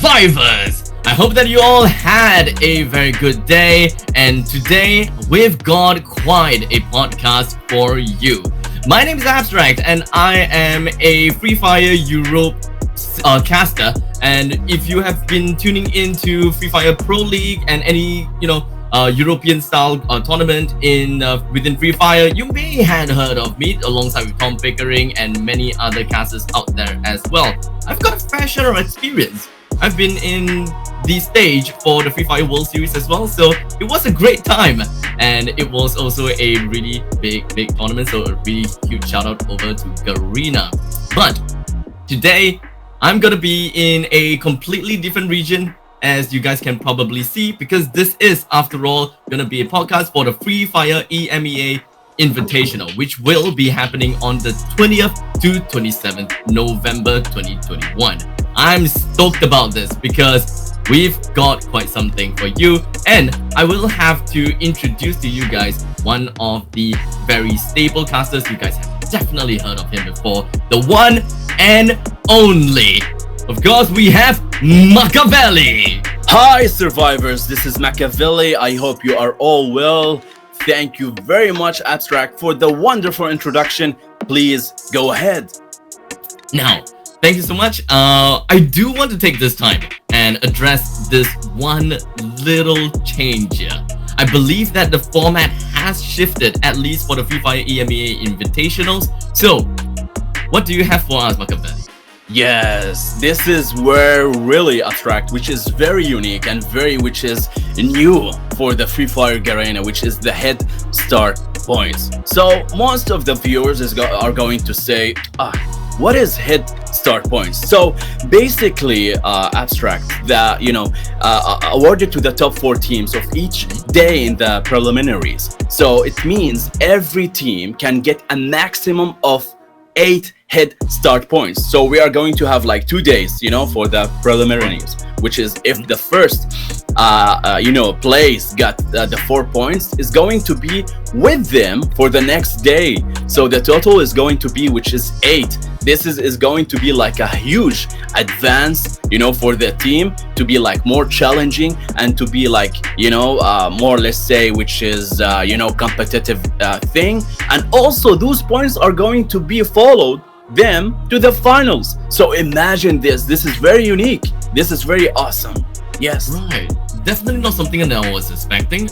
survivors! I hope that you all had a very good day, and today we've got quite a podcast for you. My name is Abstract, and I am a Free Fire Europe caster, and if you have been tuning into Free Fire Pro League and any, European style tournament within Free Fire, you may have heard of me alongside with Tom Pickering and many other casters out there as well. I've got a fair share of experience. I've been in the stage for the Free Fire World Series as well, so it was a great time, and it was also a really big tournament, so a really huge shout out over to Garena. But today I'm gonna be in a completely different region, as you guys can probably see, because this is, after all, gonna be a podcast for the Free Fire EMEA Invitational, which will be happening on the 20th to 27th November 2021. I'm stoked about this because we've got quite something for you, and I will have to introduce to you guys one of the very staple casters. You guys have definitely heard of him before, the one and only. Of course, we have Makaveli. Hi survivors, this is Makaveli. I hope you are all well. Thank you very much, Abstract, for the wonderful introduction. Please go ahead. Now, thank you so much. I do want to take this time and address this one little change here. I believe that the format has shifted, at least for the Free Fire EMEA Invitationals. So, what do you have for us, Makaveli? Yes, this is where really Abstract, which is very unique and which is new for the Free Fire Garena, which is the head start points. So most of the viewers are going to say, what is head start points? So basically, Abstract, awarded to the top 4 teams of each day in the preliminaries. So it means every team can get a maximum of 8 head start points. So we are going to have like 2 days, for the preliminaries, which is if the first place got the 4 points, is going to be with them for the next day. So the total is going to be, which is 8. This is going to be like a huge advance, for the team to be like more challenging and to be like, more, let's say, which is, competitive thing. And also those points are going to be followed them to the finals. So imagine this is very unique. This is very awesome. Yes. Right. Definitely not something that I was expecting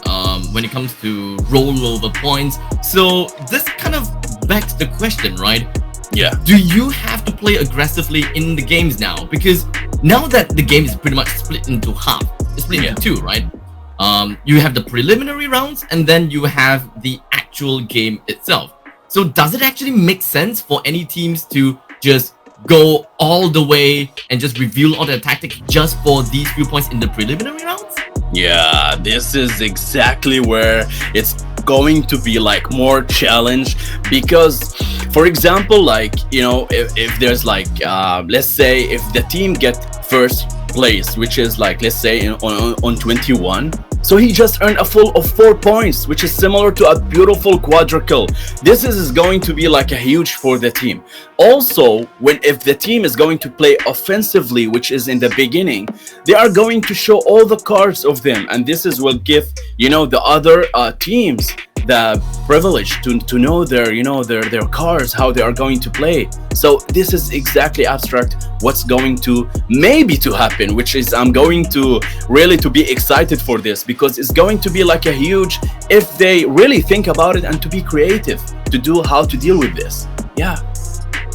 when it comes to rollover points. So this kind of begs the question, right? Yeah. Do you have to play aggressively in the games now? Because now that the game is pretty much split into half, it's split into 2, right? You have the preliminary rounds, and then you have the actual game itself. So does it actually make sense for any teams to just go all the way and just reveal all their tactics just for these few points in the preliminary rounds? Yeah, this is exactly where it's going to be like more challenge, because for example, like, if there's like let's say if the team get first place, which is like, let's say on 21, so he just earned a full of 4 points, which is similar to a beautiful quadruple. This is going to be like a huge for the team. Also, if the team is going to play offensively, which is in the beginning, they are going to show all the cards of them, and this will give the other teams the privilege to know their cards, how they are going to play. So this is exactly, Abstract, what's going to maybe to happen, which is I'm going to really to be excited for this, because it's going to be like a huge, if they really think about it and to be creative to do how to deal with this. Yeah.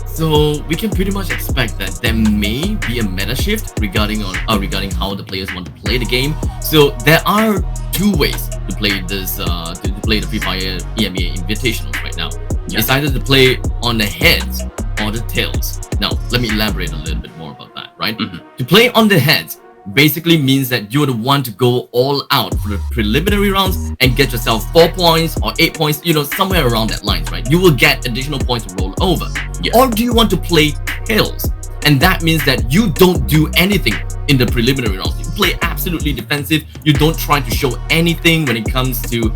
So we can pretty much expect that there may be a meta shift regarding how the players want to play the game. So there are 2 ways to play this to play the Free Fire EMEA Invitational right now. Yeah. It's either to play on the heads or the tails. Now let me elaborate a little bit more about that, right? To play on the heads basically means that you're the one to go all out for the preliminary rounds and get yourself 4 points or 8 points, somewhere around that lines, right? You will get additional points to roll over. Yeah. Or do you want to play tails? And that means that you don't do anything in the preliminary rounds. You play absolutely defensive. You don't try to show anything when it comes to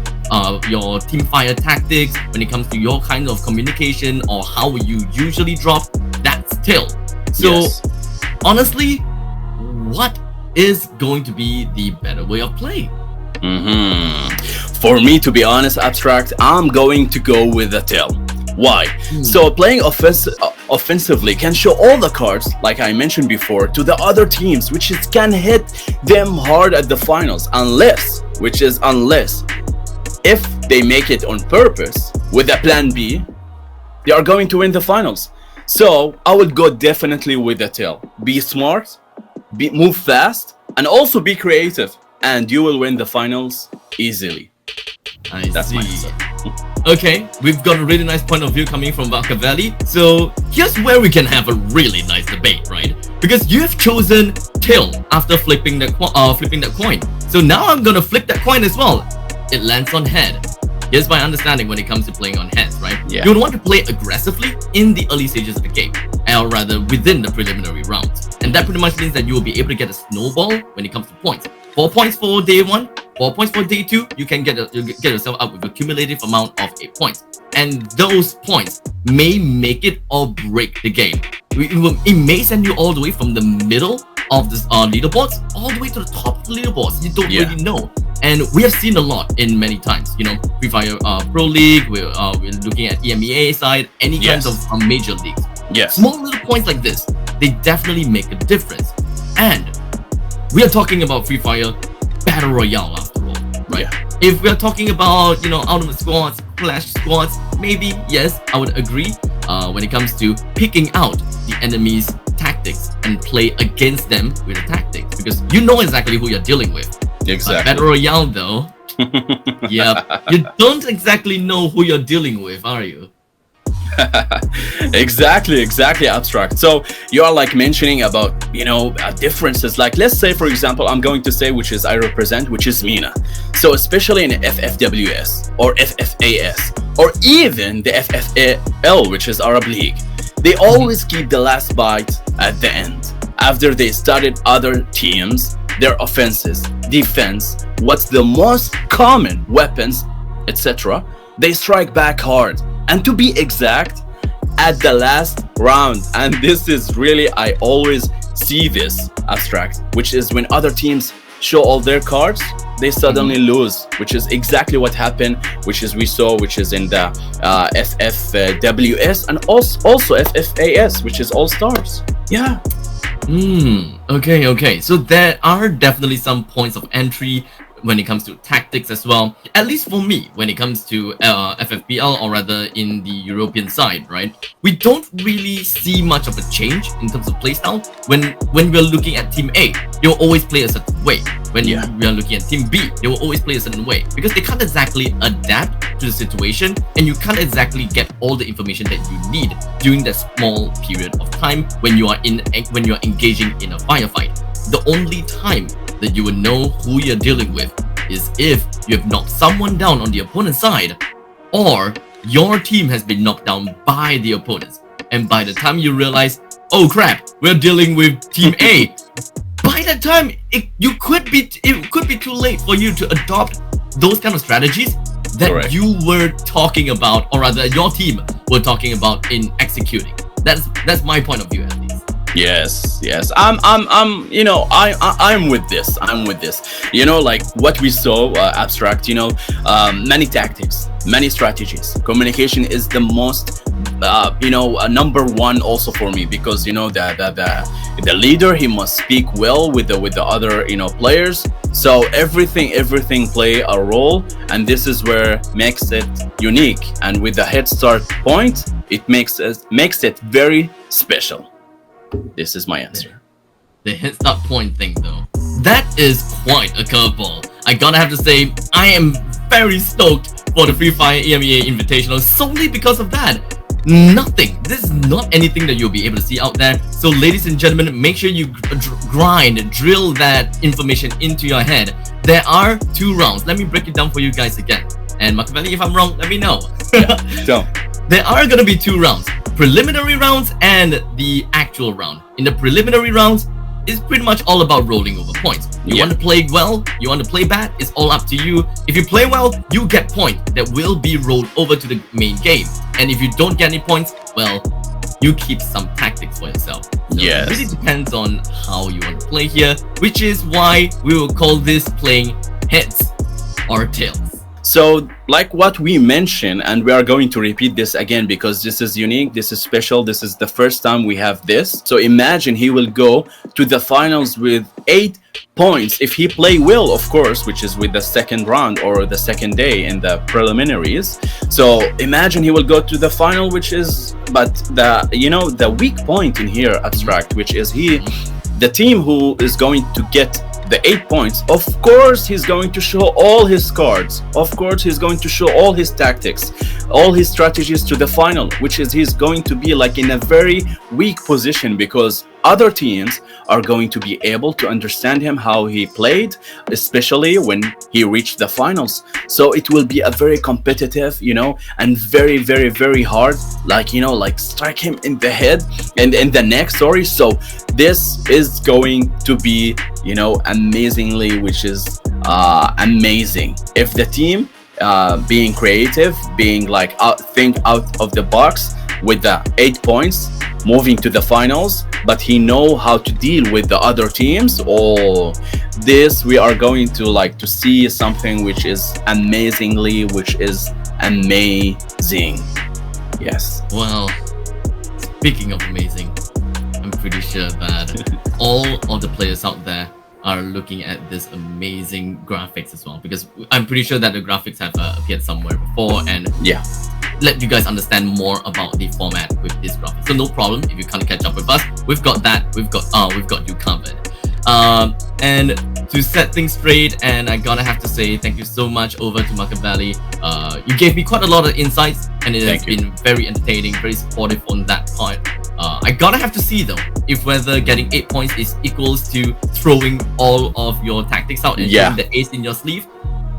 your team fire tactics, when it comes to your kind of communication or how you usually drop. That's tail. So honestly, what is going to be the better way of playing? For me, to be honest, Abstract, I'm going to go with the tail. Why? So playing offensively can show all the cards, like I mentioned before, to the other teams, which is can hit them hard at the finals, unless if they make it on purpose with a plan B, they are going to win the finals. So I would go definitely with the tail. Be smart, move fast, and also be creative, and you will win the finals easily. That's my answer. Okay, we've got a really nice point of view coming from Makaveli. So here's where we can have a really nice debate, right? Because you have chosen tail after flipping that coin. So now I'm gonna flip that coin as well. It lands on head. Here's my understanding when it comes to playing on heads, right? Yeah. You would want to play aggressively in the early stages of the game, or rather within the preliminary rounds. And that pretty much means that you will be able to get a snowball when it comes to points. 4 points for day 1, 4 points for day 2, you can get yourself up with a cumulative amount of 8 points. And those points may make it or break the game. It may send you all the way from the middle of the leaderboards all the way to the top of the leaderboards. You don't really know. And we have seen a lot in many times. You know, Free Fire Pro League, we're looking at EMEA side, any kinds of major leagues. Yes. Small little points like this, they definitely make a difference. And we are talking about Free Fire Battle Royale after all, right? Yeah. If we are talking about, you know, ultimate squads, clash squads, maybe, yes, I would agree when it comes to picking out the enemy's tactics and play against them with the tactics, because you know exactly who you're dealing with. Exactly. Battle Royale though, you don't exactly know who you're dealing with, are you? exactly, Abstract. So you are like mentioning about, you know, differences. Like, let's say, for example, I'm going to say which is I represent, which is MENA. So especially in FFWS or FFAS or even the FFAL, which is Arab League, they always keep the last bite at the end. After they started other teams, their offenses, defense, what's the most common weapons, etc., they strike back hard. And to be exact, at the last round, and this is really, I always see this, Abstract, which is when other teams show all their cards, they suddenly lose, which is exactly what happened, which is we saw, which is in the FFWS and also FFAS, which is All Stars. Yeah. Okay. So there are definitely some points of entry when it comes to tactics as well, at least for me, when it comes to FFPL, or rather in the European side, right? We don't really see much of a change in terms of playstyle. When we're looking at Team A, they'll always play a certain way. When we are looking at Team B, they will always play a certain way, because they can't exactly adapt to the situation, and you can't exactly get all the information that you need during that small period of time when you are engaging in a firefight. The only time that you will know who you're dealing with is if you have knocked someone down on the opponent's side, or your team has been knocked down by the opponents. And by the time you realize, oh crap, we're dealing with Team A, by that time it could be too late for you to adopt those kind of strategies that you were talking about, or rather your team were talking about in executing. That's my point of view, at least. Yes. I'm you know, I'm with this. You know, like what we saw, Abstract, you know, many tactics, many strategies. Communication is the most you know, number one also for me, because you know the leader, he must speak well with the other, you know, players. So everything play a role, and this is where makes it unique. And with the head start point, it makes it very special. This is my answer. The head start point thing though, that is quite a curveball. I gotta have to say, I am very stoked for the Free Fire EMEA Invitational solely because of that. This is not anything that you'll be able to see out there. So ladies and gentlemen, make sure you drill that information into your head. There are 2 rounds. Let me break it down for you guys again. And Makaveli, if I'm wrong, let me know. There are gonna be 2 rounds. Preliminary rounds and the actual round. In the preliminary rounds, it's pretty much all about rolling over points. You want to play well, you want to play bad, it's all up to you. If you play well, you get points that will be rolled over to the main game. And if you don't get any points, well, you keep some tactics for yourself. So Yes. It really depends on how you want to play here, which is why we will call this playing heads or tails. So like what we mentioned, and we are going to repeat this again because this is unique, this is special, this is the first time we have this. So imagine he will go to the finals with 8 points if he play well, of course, which is with the second round or the second day in the preliminaries. So imagine he will go to the final, which is, but the weak point in here, Abstract, which is the team who is going to get the 8 points, of course he's going to show all his cards, of course he's going to show all his tactics, all his strategies to the final, which is he's going to be like in a very weak position because other teams are going to be able to understand him, how he played, especially when he reached the finals. So it will be a very competitive, and very, very, very hard, like strike him in the head and in the neck, sorry. So this is going to be, amazingly, which is amazing. If the team being creative, being like think out of the box with the 8 points, moving to the finals, but he know how to deal with the other teams, this we are going to see something which is amazing. Yes. Well, speaking of amazing, I'm pretty sure that all of the players out there are looking at this amazing graphics as well, because I'm pretty sure that the graphics have appeared somewhere before, and let you guys understand more about the format with this graphic. So no problem if you can't catch up with us. We've got that. We've got you covered. And to set things straight, and I gotta have to say thank you so much over to Makaveli. You gave me quite a lot of insights, and it has been very entertaining, very supportive on that part. I gotta have to see though if whether getting 8 points is equals to throwing all of your tactics out and showing the ace in your sleeve.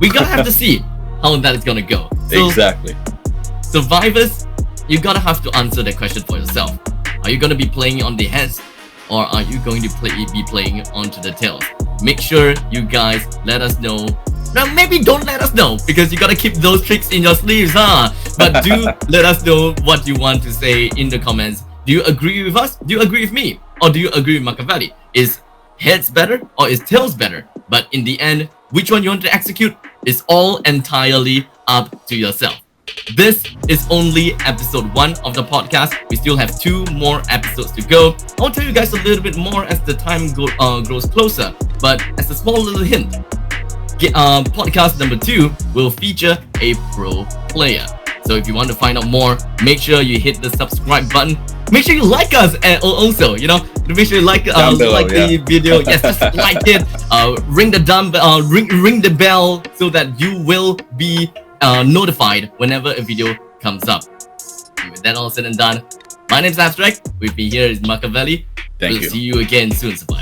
We gotta have to see how that is gonna go. So, exactly. Survivors, you gotta have to answer the question for yourself. Are you gonna be playing on the heads, or are you going to be playing onto the tails? Make sure you guys let us know. Now maybe don't let us know because you gotta keep those tricks in your sleeves, huh? But do let us know what you want to say in the comments. Do you agree with us? Do you agree with me? Or do you agree with Makaveli? Is heads better or is tails better? But in the end, which one you want to execute is all entirely up to yourself. This is only episode 1 of the podcast. We still have 2 more episodes to go. I'll tell you guys a little bit more as the time grows closer. But as a small little hint, podcast number 2 will feature a pro player. So if you want to find out more, make sure you hit the subscribe button. Make sure you like us, and also, make sure you like the video. Yes, just like it. Ring the bell so that you will be notified whenever a video comes up. And with that all said and done, my name is Abstract. With me here is Makaveli. Thank you. See you again soon, survivors.